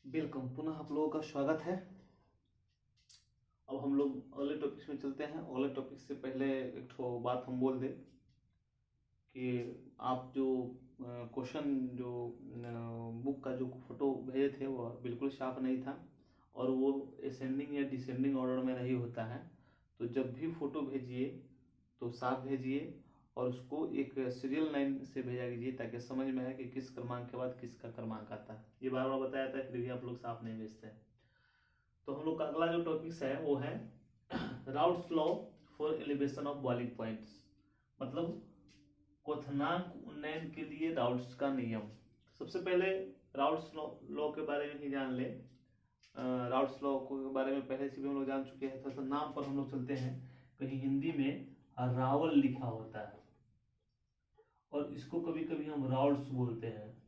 Welcome, पुनः आप लोगों का स्वागत है। अब हम लोग अगले टॉपिक्स में चलते हैं। अगले टॉपिक से पहले एक ठो बात हम बोल दें कि आप जो क्वेश्चन जो बुक का जो फोटो भेजे थे वो बिल्कुल साफ नहीं था और वो असेंडिंग या डिसेंडिंग ऑर्डर में नहीं होता है। तो जब भी फोटो भेजिए तो साफ भेजिए और उसको एक सीरियल लाइन से भेजा कीजिए ताकि समझ में आए कि किस क्रमांक के बाद किसका क्रमांक आता है। ये बार बार बताया था, फिर भी आप लोग साफ नहीं भेजते हैं। तो हम लोग का अगला जो टॉपिक्स है वो है routes law for elevation of boiling points, मतलब क्वथनांक उन्नयन के लिए राउट्स का नियम। सबसे पहले राउट्स लॉ के बारे में ही जान ले। राउट्स लॉ के बारे में पहले से भी हम लोग जान चुके हैं। तो नाम पर हम लोग चलते हैं। कहीं हिंदी में रावल लिखा होता है और इसको कभी कभी हम राउट्स बोलते हैं,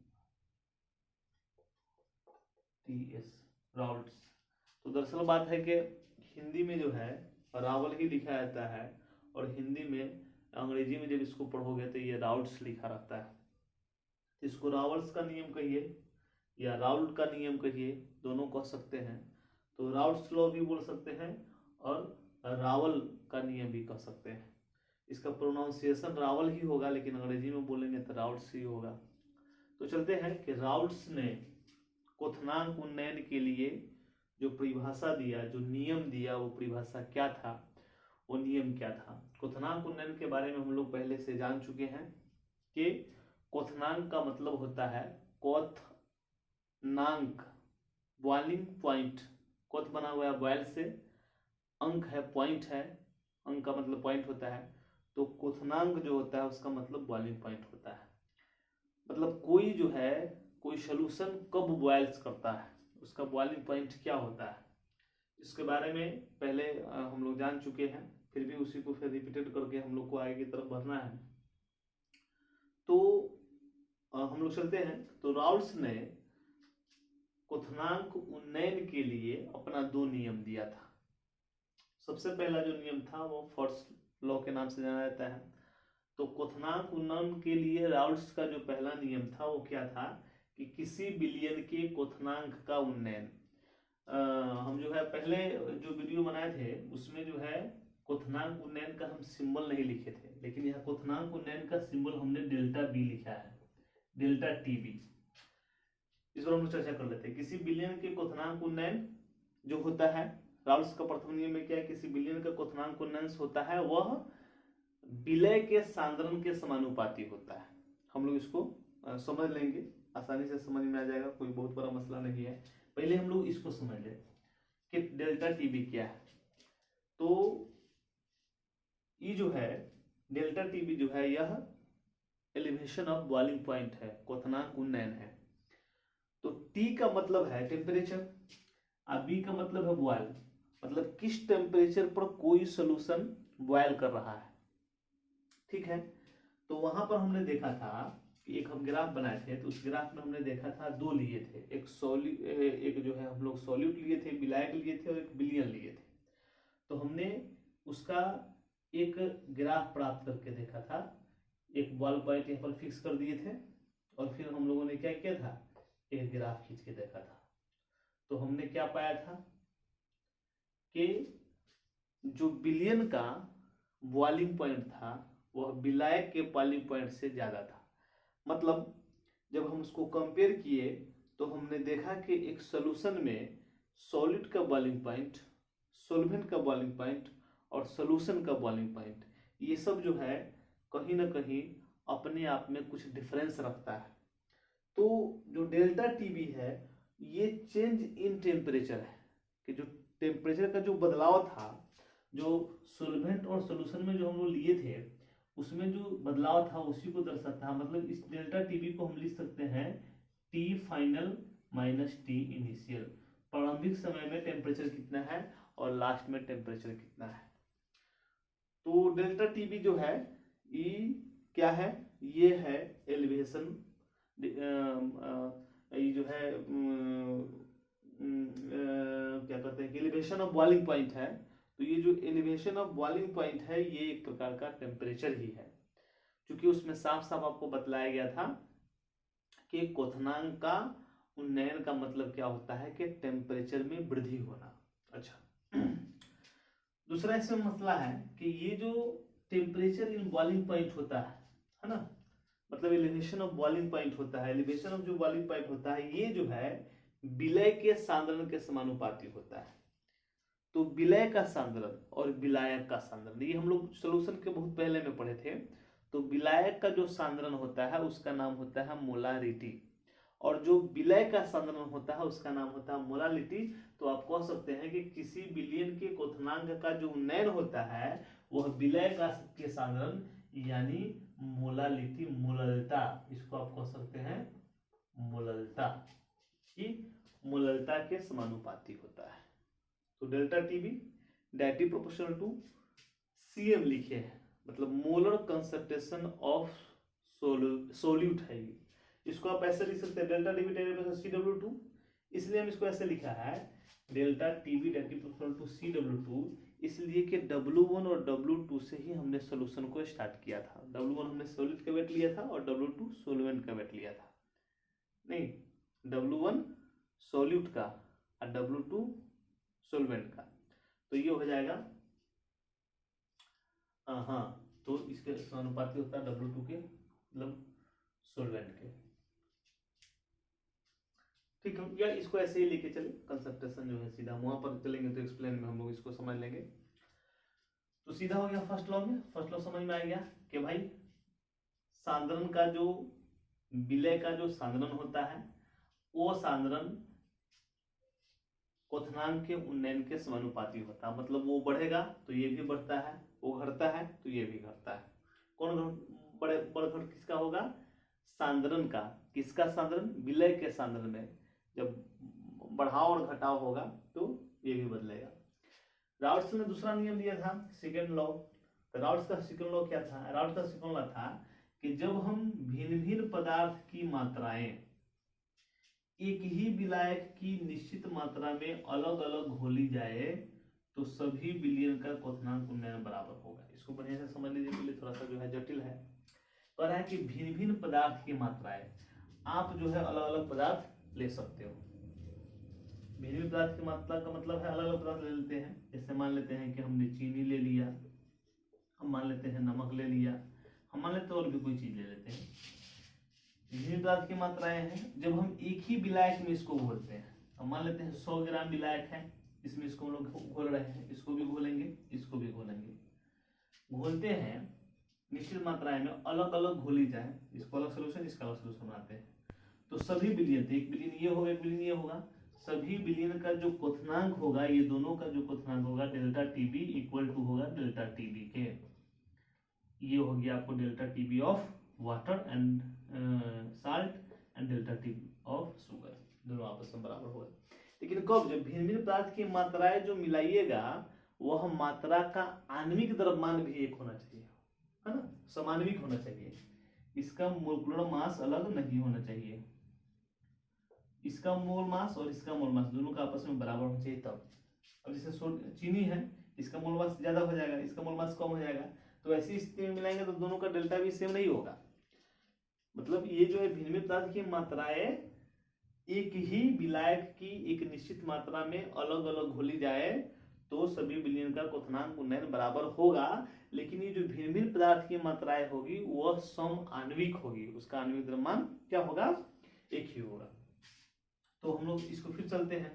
TS, राउट्स। तो दरअसल बात है कि हिंदी में जो है रावल ही लिखा जाता है और हिंदी में अंग्रेजी में जब इसको पढ़ोगे तो ये राउट्स लिखा रहता है। इसको रावल्स का नियम कहिए या राउल्ट का नियम कहिए, दोनों कह सकते हैं। तो राउट्स लॉ भी बोल सकते हैं और रावल का नियम भी कह सकते हैं। इसका प्रोनाउंसिएशन रावल ही होगा, लेकिन अंग्रेजी में बोलेंगे तो राउट्स ही होगा। तो चलते हैं कि राउट्स ने क्वथनांक उन्नयन के लिए जो परिभाषा दिया, जो नियम दिया, वो परिभाषा क्या था, वो नियम क्या था। क्वथनांक उन्नयन के बारे में हम लोग पहले से जान चुके हैं कि क्वथनांक का मतलब होता है क्वथनांक, बॉइलिंग पॉइंट। क्वथ बना हुआ है बॉयल से, अंक है पॉइंट है, अंक का मतलब पॉइंट होता है। तो क्वथनांक जो होता है उसका मतलब बॉइलिंग पॉइंट होता है। मतलब कोई जो है कोई सोल्यूशन कब बॉयल्स करता है, उसका बॉइलिंग पॉइंट क्या होता है, इसके बारे में पहले हम लोग जान चुके हैं। फिर भी उसी को फिर रिपीटेड करके हम लोग को आगे की तरफ बढ़ना है। तो हम लोग चलते हैं। तो राउल्स ने क्वथनांक उन्नयन के लिए अपना 2 नियम दिया था। सबसे पहला जो नियम था वो फर्स्ट लॉ के नाम से जाना जाता है। तो क्वथनांक उन्नयन के लिए राउल्स का जो पहला नियम था वो क्या था कि किसी विलयन के क्वथनांक का उन्नयन। हम जो है पहले जो वीडियो बनाए थे उसमें जो है क्वथनांक उन्नयन का हम सिंबल नहीं लिखे थे, लेकिन यहाँ क्वथनांक उन्नयन का सिंबल हमने डेल्टा बी लिखा है, डेल्टा TB। इस पर हम लोग चर्चा कर लेते हैं। किसी विलयन के क्वथनांक उन्नयन जो होता है, राउल्स का प्रथम नियम में क्या है, किसी विलयन का क्वथनांक उन्नयन होता है वह विलय के सांद्रण के समानुपाती होता है। हम लोग इसको समझ लेंगे, आसानी से समझ में आ जाएगा, कोई बहुत बड़ा मसला नहीं है। पहले हम लोग इसको समझ लें कि डेल्टा TB क्या है। तो ये जो है डेल्टा TB जो है यह एलिवेशन ऑफ बॉइलिंग पॉइंट है, क्वथनांक उन्नयन है। तो T का मतलब है टेम्परेचर और B का मतलब है बॉयल, मतलब किस टेम्परेचर पर कोई सोल्यूशन बॉयल कर रहा है। ठीक है। तो वहां पर हमने देखा था कि एक हम ग्राफ बनाए थे, तो उस ग्राफ में हमने देखा था 2 लिए थे, एक जो है हम लोग सॉल्यूट लिए थे, विलायक लिए थे और एक विलयन लिए थे। तो हमने उसका एक ग्राफ प्राप्त करके देखा था, एक बॉल पॉइंट यहाँ पर फिक्स कर दिए थे और फिर हम लोगों ने क्या किया था, एक ग्राफ खींच के देखा था। तो हमने क्या पाया था कि जो विलयन का बॉइलिंग पॉइंट था वह विलायक के बॉइलिंग पॉइंट से ज्यादा था। मतलब जब हम उसको कंपेयर किए तो हमने देखा कि एक सॉल्यूशन में सॉलिड का बॉइलिंग पॉइंट, सॉल्वेंट का बॉइलिंग पॉइंट और सॉल्यूशन का बॉइलिंग पॉइंट, ये सब जो है कहीं ना कहीं अपने आप में कुछ डिफरेंस रखता है। तो जो डेल्टा TB है ये चेंज इन टेम्परेचर है, कि जो टेम्परेचर का जो बदलाव था, जो सॉल्वेंट और सॉल्यूशन में जो हम लोग लिए थे उसमें जो बदलाव था उसी को दर्शाता है। मतलब इस डेल्टा TB को हम लिख सकते हैं T final minus T initial. प्रारंभिक समय में टेम्परेचर कितना है और लास्ट में टेम्परेचर कितना है। तो डेल्टा TB जो है ये क्या है, ये है एलिवेशन, ये जो है क्या कहते हैं, एलिवेशन ऑफ बॉइलिंग पॉइंट है। तो ये जो एलिवेशन ऑफ बॉइलिंग पॉइंट है ये एक प्रकार का टेम्परेचर ही है, क्योंकि उसमें साफ साफ आपको बतलाया गया था कि क्वथनांक का उन्नयन का मतलब क्या होता है कि टेम्परेचर में वृद्धि होना। अच्छा, दूसरा इसमें मसला है कि ये जो टेम्परेचर इन बॉइलिंग पॉइंट होता है ना, मतलब एलिवेशन ऑफ बॉइलिंग पॉइंट होता है, एलिवेशन ऑफ जो बॉइलिंग पॉइंट होता है ये जो है विलय के सांद्रण के समानुपाती होता है। तो विलय का सांद्रण और विलायक का सांद्रण ये हम लोग सॉल्यूशन के बहुत पहले में पढ़े थे। तो विलायक का जो सांद्रण होता है उसका नाम होता है मोलारिटी, और जो विलय का सांद्रण होता है उसका नाम होता है मोलालिटी। तो आप कह सकते हैं कि किसी विलयन के क्वथनांक का जो उन्नयन होता है वह विलय का के सांद्रण यानी मोलालिटी, मोललता, इसको आप कह सकते हैं मोललता, कि मोललता के समानुपाती होता है। तो delta TB directly proportional to CM लिखे हैं, मतलब मोलर कंसंट्रेशन ऑफ सोल्यूट है ये। इसको आप ऐसे लिख सकते हैं डेल्टा टीबी डायरेक्टली CW2, इसलिए हम इसको ऐसे लिखा है delta TB directly proportional to CW2, इसलिए कि W1 और W2 से ही हमने सॉल्यूशन को स्टार्ट किया था। W1 हमने सॉल्यूट का वेट लिया था और W2 सोल्वेंट का वेट लिया था, नहीं W1 सॉल्यूट का और W2 सोल्वेंट का। तो ये हो जाएगा हाँ, तो इसके समानुपाती होता है W2 के, मतलब सोल्वेंट के। ठीक है, या इसको ऐसे ही लेके चले, कंसंट्रेशन जो है सीधा वहां पर चलेंगे तो एक्सप्लेन में हम लोग इसको समझ लेंगे। तो सीधा हो गया फर्स्ट लॉ में, फर्स्ट लॉ समझ में आ गया कि भाई सांद्रण का जो विलय का जो सांद्रण होता है वो सांद्रण क्वथनांक के उन्नयन के समानुपाती होता है, मतलब वो बढ़ेगा तो ये भी बढ़ता है, वो घटता है तो ये भी घटता है। कौन बढ़ किसका होगा? सांद्रण का। किसका सांद्रण? विलय के सांद्रण में जब बढ़ाव और घटाव होगा तो ये भी बदलेगा। राउट्स ने दूसरा नियम दिया था, सेकेंड लॉ। तो राउट्स का सेकेंड लॉ क्या था? राउट्स का सेकेंड लॉ था कि जब हम भिन्न भिन्न पदार्थ की मात्राएं एक ही विलायक की निश्चित मात्रा में अलग अलग घोली जाए तो सभी विलयन का क्वथनांक उन्नयन बराबर होगा। इसको बढ़िया से समझ लीजिए, पहले थोड़ा सा जो है जटिल है। कह रहा है कि भिन्न भिन्न पदार्थ की मात्राएं, आप जो है अलग अलग पदार्थ ले सकते हो। भिन्न भिन्न पदार्थ की मात्रा का मतलब है अलग अलग पदार्थ ले लेते हैं। जैसे मान लेते हैं कि हमने चीनी ले लिया, हम मान लेते हैं नमक ले लिया, हम मान लेते हैं और भी कोई चीज ले लेते हैं। भिन्न पदार्थ की मात्राएं हैं, जब हम एक ही विलायक में इसको घोलते हैं, हम मान लेते हैं 100 ग्राम विलायक है, इसमें इसको हम लोग घोल रहे हैं, इसको भी घोलेंगे, इसको भी घोलेंगे। घोलते हैं निश्चित मात्राएं में, अलग अलग घोली जाए, इसको अलग सोल्यूशन, इसका अलग सोल्यूशन बनाते हैं, तो सभी विलयन, एक विलयन ये होगा, एक विलयन ये होगा, सभी विलयन का जो क्वथनांक होगा, ये दोनों का जो क्वथनांक होगा डेल्टा टीबी इक्वल टू होगा डेल्टा टीबी के। ये हो गया आपको delta TB of water and salt and delta TB of sugar, दोनों आपस में बराबर होगा। लेकिन कब? जब भिन्न भिन्न पदार्थ की मात्राएं जो मिलाइएगा वह मात्रा का आणविक द्रव्यमान भी एक होना चाहिए, है ना, समान्विक होना चाहिए। इसका मोलकुलर मास अलग नहीं होना चाहिए, इसका मोल मास और इसका मोल मास दोनों का आपस में बराबर होना चाहिए तब। अब जैसे चीनी है, इसका मोल मास ज्यादा हो जाएगा, इसका मोल मास कम हो जाएगा, तो ऐसी स्थिति में मिलाएंगे तो दोनों का डेल्टा भी सेम नहीं होगा। मतलब ये जो है भिन्न भिन्न पदार्थ की मात्राएं एक ही विलायक की एक निश्चित मात्रा में अलग अलग घोली जाए तो सभी विलयन का क्वथनांक उन्नयन बराबर होगा। लेकिन ये जो भिन्न भिन्न पदार्थ की मात्राएं होगी वह सम आणविक होगी, उसका आणविक द्रव्यमान क्या होगा? एक ही होगा। तो हम लोग इसको फिर चलते हैं,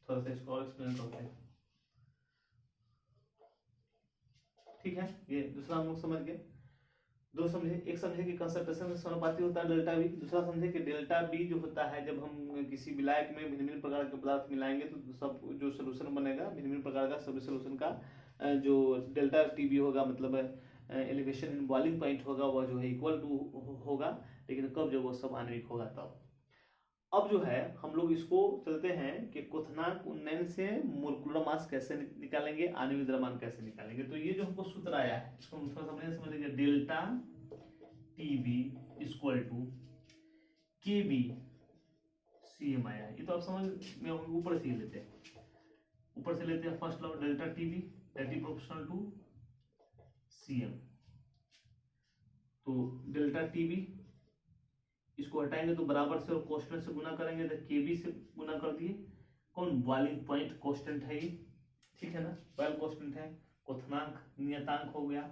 थोड़ा सा इसको और एक्सप्लेन करते हैं। ठीक है, ये दूसरा हम लोग समझ गए। दो समझे, एक समझे कि कंसंट्रेशन के समानुपाती होता है डेल्टा बी, दूसरा समझे कि डेल्टा बी जो होता है जब हम किसी विलायक में भिन्न भिन्न प्रकार के पदार्थ मिलाएंगे तो सब जो सोल्यूशन बनेगा भिन्न भिन्न प्रकार का सभी सोल्यूशन का जो डेल्टा टीबी होगा, मतलब एलिवेशन इन बॉइलिंग पॉइंट होगा, वह जो है इक्वल टू होगा। लेकिन कब? जब वो सब आणविक होगा तब। अब जो है हम लोग इसको चलते हैं कि क्वथनांक उन्नयन से मोलकुलर मास कैसे निकालेंगे, आणविक द्रव्यमान कैसे निकालेंगे। तो ये जो हमको सूत्र आया है इसको हम थोड़ा समझ लीजिए, delta TB equal to KB CM आया है। ये तो आप समझ में ऊपर से लेते हैं, ऊपर से लेते हैं first law delta TB that is proportional to CM. तो डेल्टा टीबी इसको हटाएंगे तो बराबर से और कांस्टेंट से गुना करेंगे तो केबी से गुना कर दिए। कौन? बॉइलिंग पॉइंट कांस्टेंट है ये, ठीक है ना, बॉइल कांस्टेंट है। क्वथनांक नियतांक हो गया।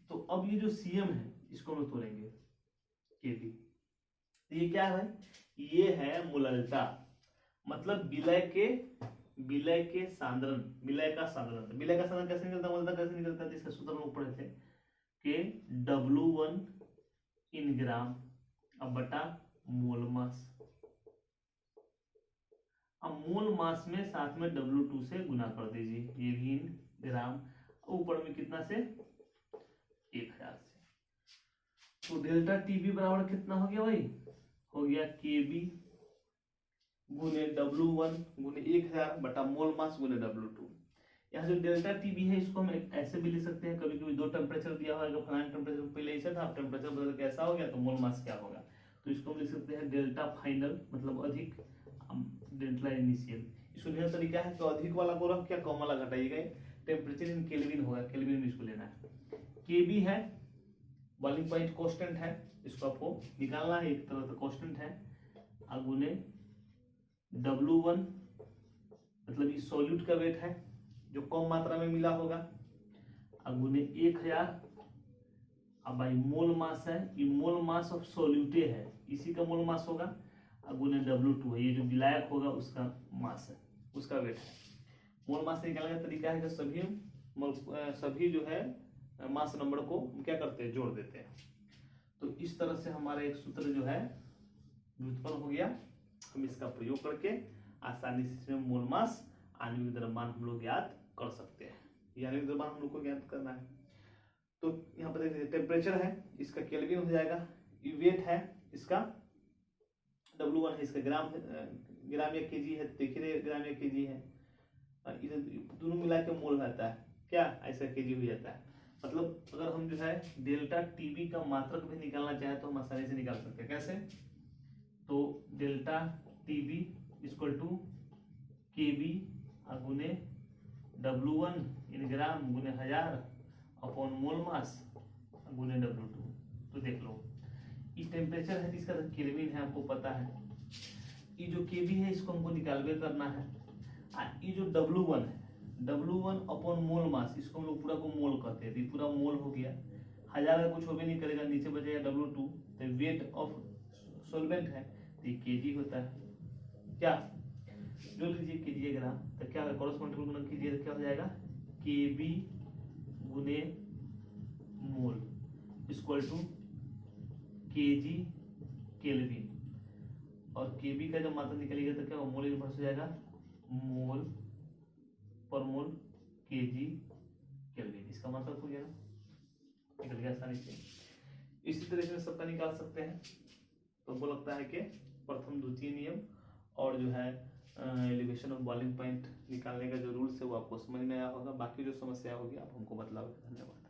तो अब ये जो सीएम है इसको हम तोड़ेंगे केबी। तो ये क्या है भाई? ये है मोलल्टा, मतलब विलय के सांद्रण, विलय का सांद्रण। विलय का सांद्रण कैसे निकलता है, मोलल्टा कैसे निकलता है? जिसका सूत्र हम लोग पढ़े थे कि W1 इन ग्राम अब बटा मोल मास। अब मोल मास में साथ में W2 से गुना कर दीजिए, ये भी इन ग्राम, ऊपर में कितना से 1000 से। तो डेल्टा टीबी बराबर कितना हो गया भाई? हो गया केबी गुने W1 गुने 1000 बटा मोल मास गुने W2। यहाँ जो डेल्टा टीबी है इसको हम ऐसे भी लिख सकते हैं, कभी कभी दो टेम्परेचर दिया होगा, फलाना टेम्परेचर पहले ऐसा था, अब टेम्परेचर बदल के ऐसा हो गया तो मोल मास क्या होगा? तो इसको हम लिख सकते हैं डेल्टा फाइनल मतलब अधिक, डेल्टा इनिशियल। इसको लेने का तरीका है तो अधिक वाला को रख क्या कम वाला घटाइएगा, टेम्परेचर इन केल्विन होगा, केल्विन में इसको लेना है। केबी है बॉइलिंग पॉइंट कांस्टेंट है, इसको आपको निकालना है, एक तरह का कांस्टेंट है, गुने W1 मतलब ये सॉल्यूट का वेट है जो कम मात्रा में मिला होगा, गुने 1000। अब भाई मोल मास है, ये मोल मास ऑफ सॉल्यूटे है, इसी का मोल मास होगा, गुने W2 है, ये जो विलायक होगा उसका मास है, उसका वेट है। मोल मास निकालने का तरीका है कि सभी जो है मास नंबर को क्या करते हैं, जोड़ देते हैं। तो इस तरह से हमारा एक सूत्र जो है व्युत्पन्न हो गया। हम इसका प्रयोग करके आसानी से इसमें मोल मास आणविक द्रव्यमान हम लोग ज्ञात कर सकते हैं। ये आणविक द्रव्यमान हम लोग को ज्ञात करना है। तो यहाँ पर देखिए टेम्परेचर है, इसका केल्विन हो जाएगा, वेट है इसका W1 है, इसका ग्राम या केजी है, देखिए ग्राम या केजी है, इधर दोनों मिला के मोल रहता है, क्या ऐसा केजी हो जाता है। मतलब अगर हम जो है डेल्टा टीबी का मात्रक भी निकालना चाहे तो हम आसानी से निकाल सकते हैं। कैसे? तो डेल्टा टीबी इक्वल टू केबी गुने W1 इन ग्राम गुने 1000 अपॉन मोल मास गुने W2। तो देख लो ये टेम्परेचर है, इसका केल्विन है, आपको पता है। ये जो केबी है इसको हमको निकालवे करना है। ये जो W1 है, W1 अपॉन मोल मास, इसको हम लोग पूरा को मोल कहते हैं, पूरा मोल हो गया। 1000 का कुछ होबे नहीं करेगा, नीचे बचेगा W2, तो वेट ऑफ सॉल्वेंट है तो ये केजी होता है। क्या जो लीजिए केजी ग्राम, तो क्या कॉरेस्पॉन्डिंग गुना कीजिए तो क्या हो जाएगा, केबी गुने mole equal to KG kelvin, और केबी का जब मात्रा निकलेगा तो क्या मोल इनवर्स हो जाएगा, मोल पर मोल केजी केल्विन। इसका मतलब हो गया ना, निकल गया आसानी से। इसी तरह से सबका निकाल सकते हैं। तो हमको लगता है कि प्रथम द्वितीय नियम और जो है एलिवेशन ऑफ बॉइलिंग पॉइंट निकालने का जो रूल्स है वो आपको समझ में आया होगा। बाकी जो समस्या होगी आप हमको बतलाओगे। धन्यवाद।